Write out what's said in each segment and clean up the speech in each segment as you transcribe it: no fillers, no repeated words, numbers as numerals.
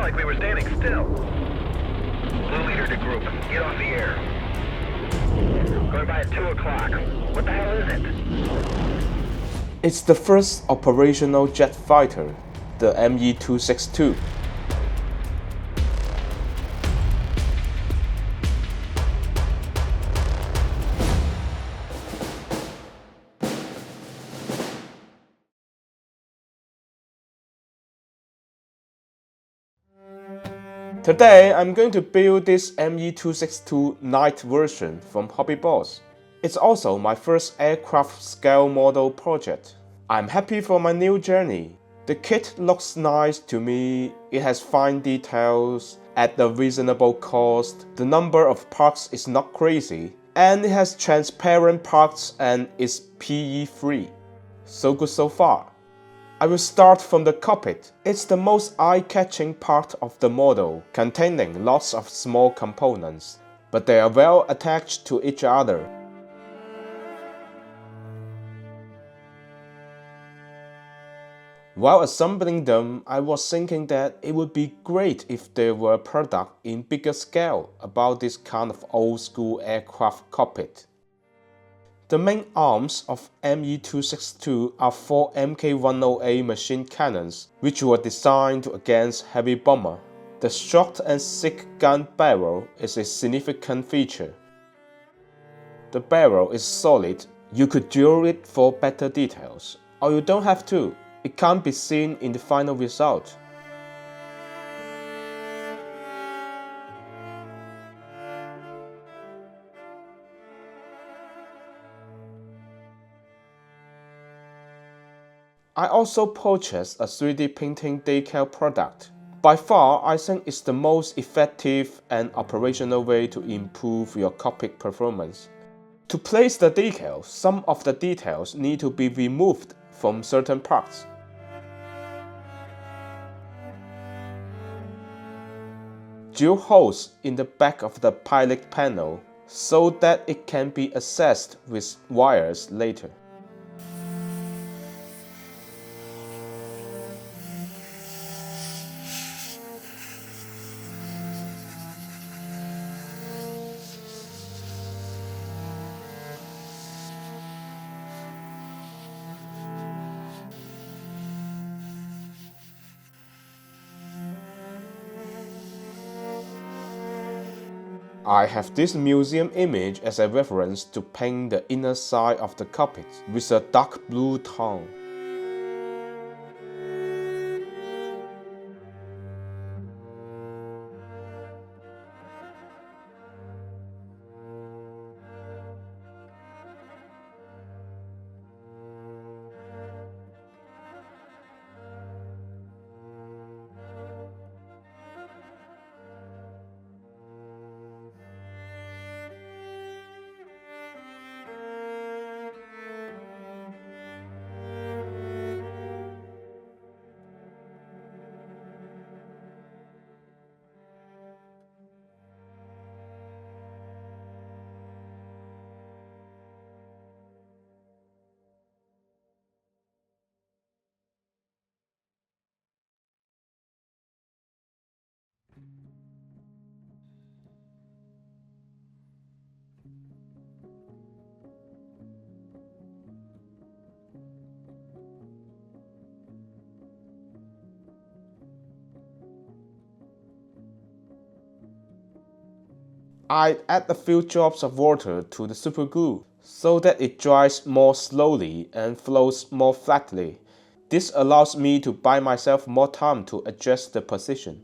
sound like we were standing still. Blue leader to group. Get off the air. Going by at 2 o'clock. What the hell is it? It's the first operational jet fighter, the Me-262. Today, I'm going to build this Me-262 night version from HobbyBoss. It's also my first aircraft scale model project. I'm happy for my new journey. The kit looks nice to me, it has fine details, at a reasonable cost, the number of parts is not crazy, and it has transparent parts and is PE free. So good so far. I will start from the cockpit. It's the most eye-catching part of the model, containing lots of small components, but they are well attached to each other. While assembling them, I was thinking that it would be great if there were a product in bigger scale about this kind of old-school aircraft cockpit. The main arms of Me-262 are 4 Mk108 machine cannons, which were designed against heavy bomber. The short and thick gun barrel is a significant feature. The barrel is solid, you could drill it for better details, or you don't have to, it can't be seen in the final result. I also purchased a 3D printing decal product. By far, I think it's the most effective and operational way to improve your cockpit performance. To place the decals, some of the details need to be removed from certain parts. Drill holes in the back of the pilot panel so that it can be accessed with wires later. I have this museum image as a reference to paint the inner side of the cockpit with a dark blue tone. I add a few drops of water to the super glue so that it dries more slowly and flows more flatly. This allows me to buy myself more time to adjust the position.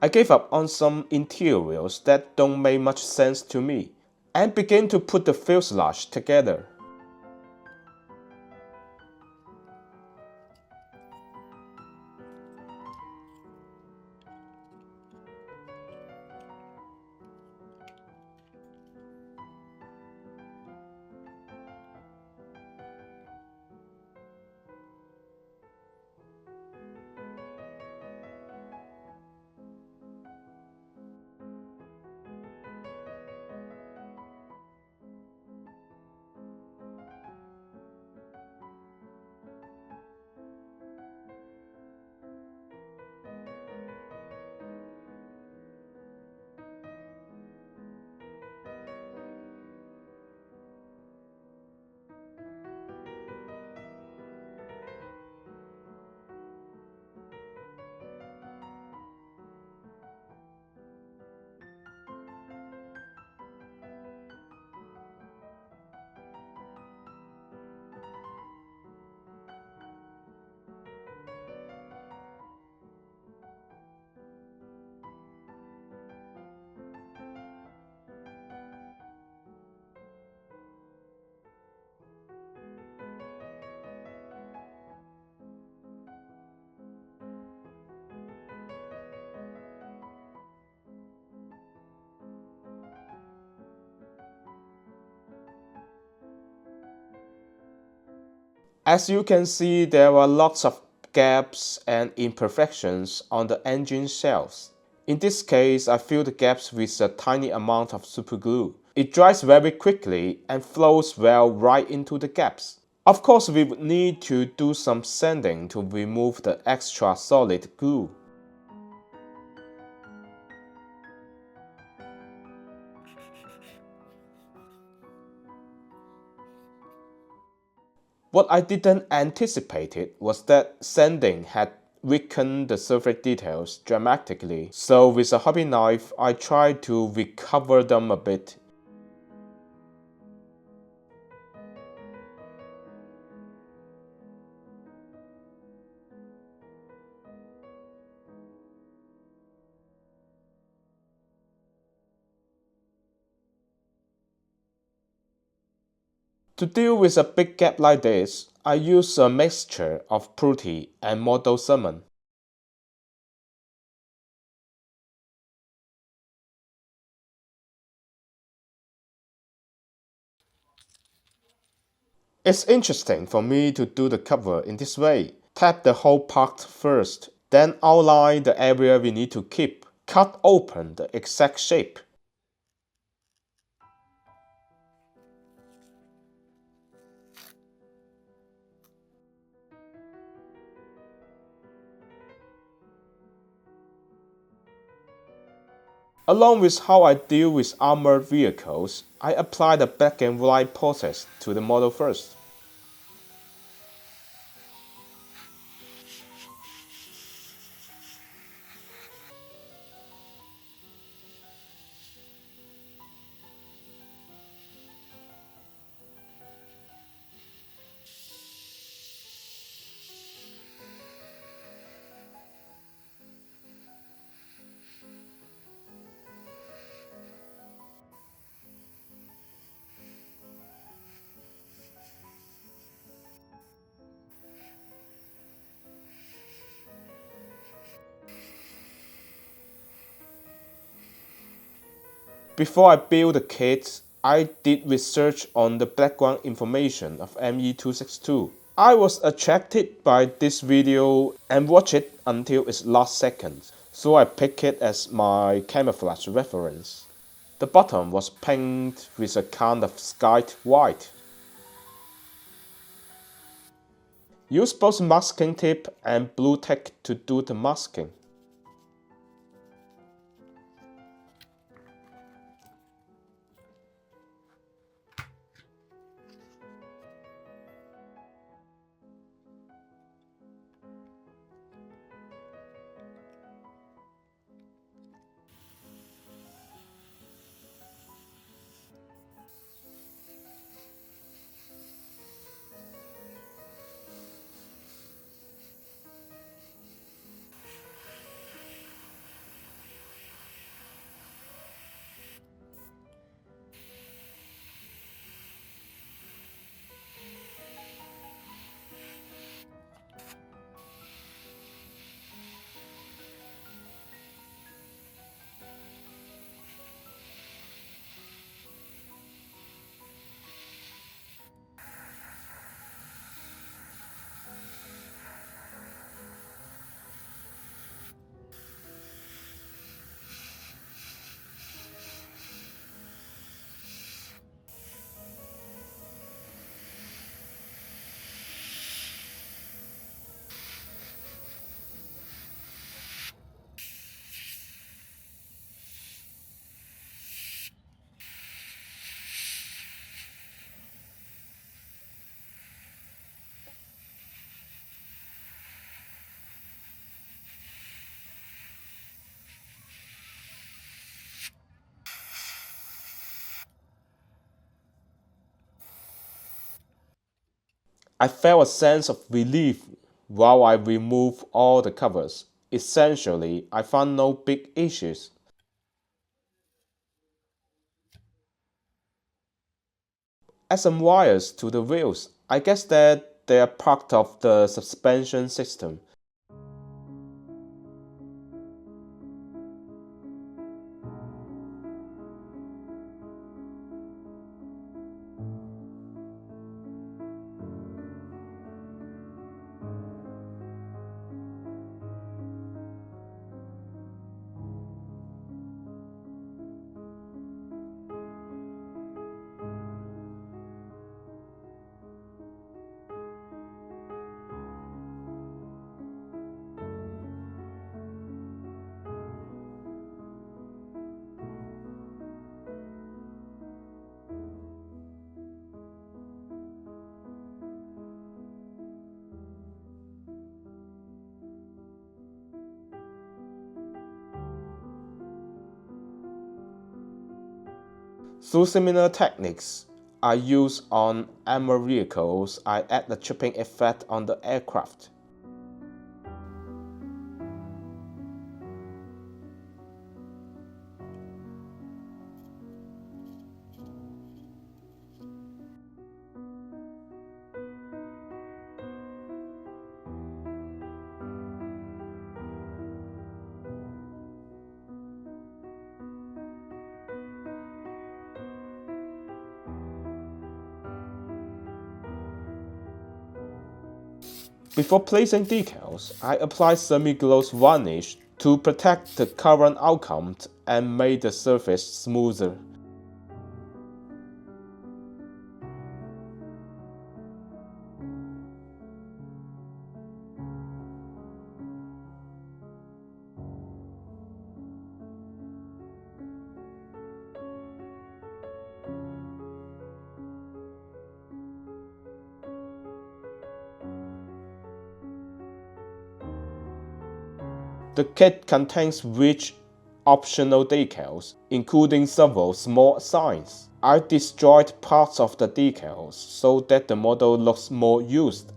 I gave up on some interiors that don't make much sense to me and began to put the fuselage together. As you can see, there are lots of gaps and imperfections on the engine shells. In this case, I fill the gaps with a tiny amount of superglue. It dries very quickly and flows well right into the gaps. Of course, we would need to do some sanding to remove the extra solid glue. What I didn't anticipate was that sanding had weakened the surface details dramatically, so with a hobby knife I tried to recover them a bit. To deal with a big gap like this, I use a mixture of putty and model cement. It's interesting for me to do the cover in this way. Tap the whole part first, then outline the area we need to keep. Cut open the exact shape. Along with how I deal with armored vehicles, I apply the black and white process to the model first. Before I build the kit, I did research on the background information of ME262. I was attracted by this video and watched it until its last second, so I picked it as my camouflage reference. The bottom was painted with a kind of sky white. Use both masking tape and blue tack to do the masking. I felt a sense of relief while I removed all the covers. Essentially, I found no big issues. Add some wires to the wheels. I guess that they are part of the suspension system. Through similar techniques I use on armored vehicles, I add a chipping effect on the aircraft. Before placing decals, I apply semi-gloss varnish to protect the current outcome and make the surface smoother. The kit contains rich optional decals, including several small signs. I destroyed parts of the decals so that the model looks more used.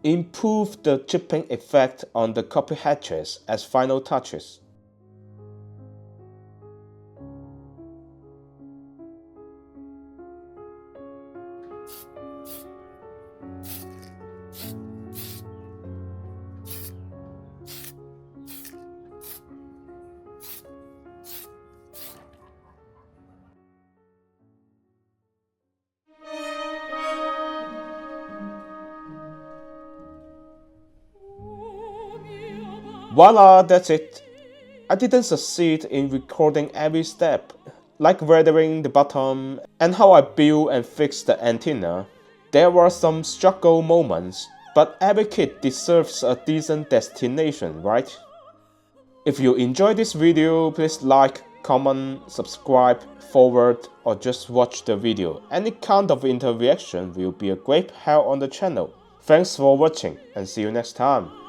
Improve the chipping effect on the cockpit hatches as final touches. Voila, that's it. I didn't succeed in recording every step, like weathering the bottom and how I build and fix the antenna, There were some struggle moments, but every kit deserves a decent destination, right? If you enjoyed this video, please like, comment, subscribe, forward, or just watch the video. Any kind of interaction will be a great help on the channel. Thanks for watching and see you next time.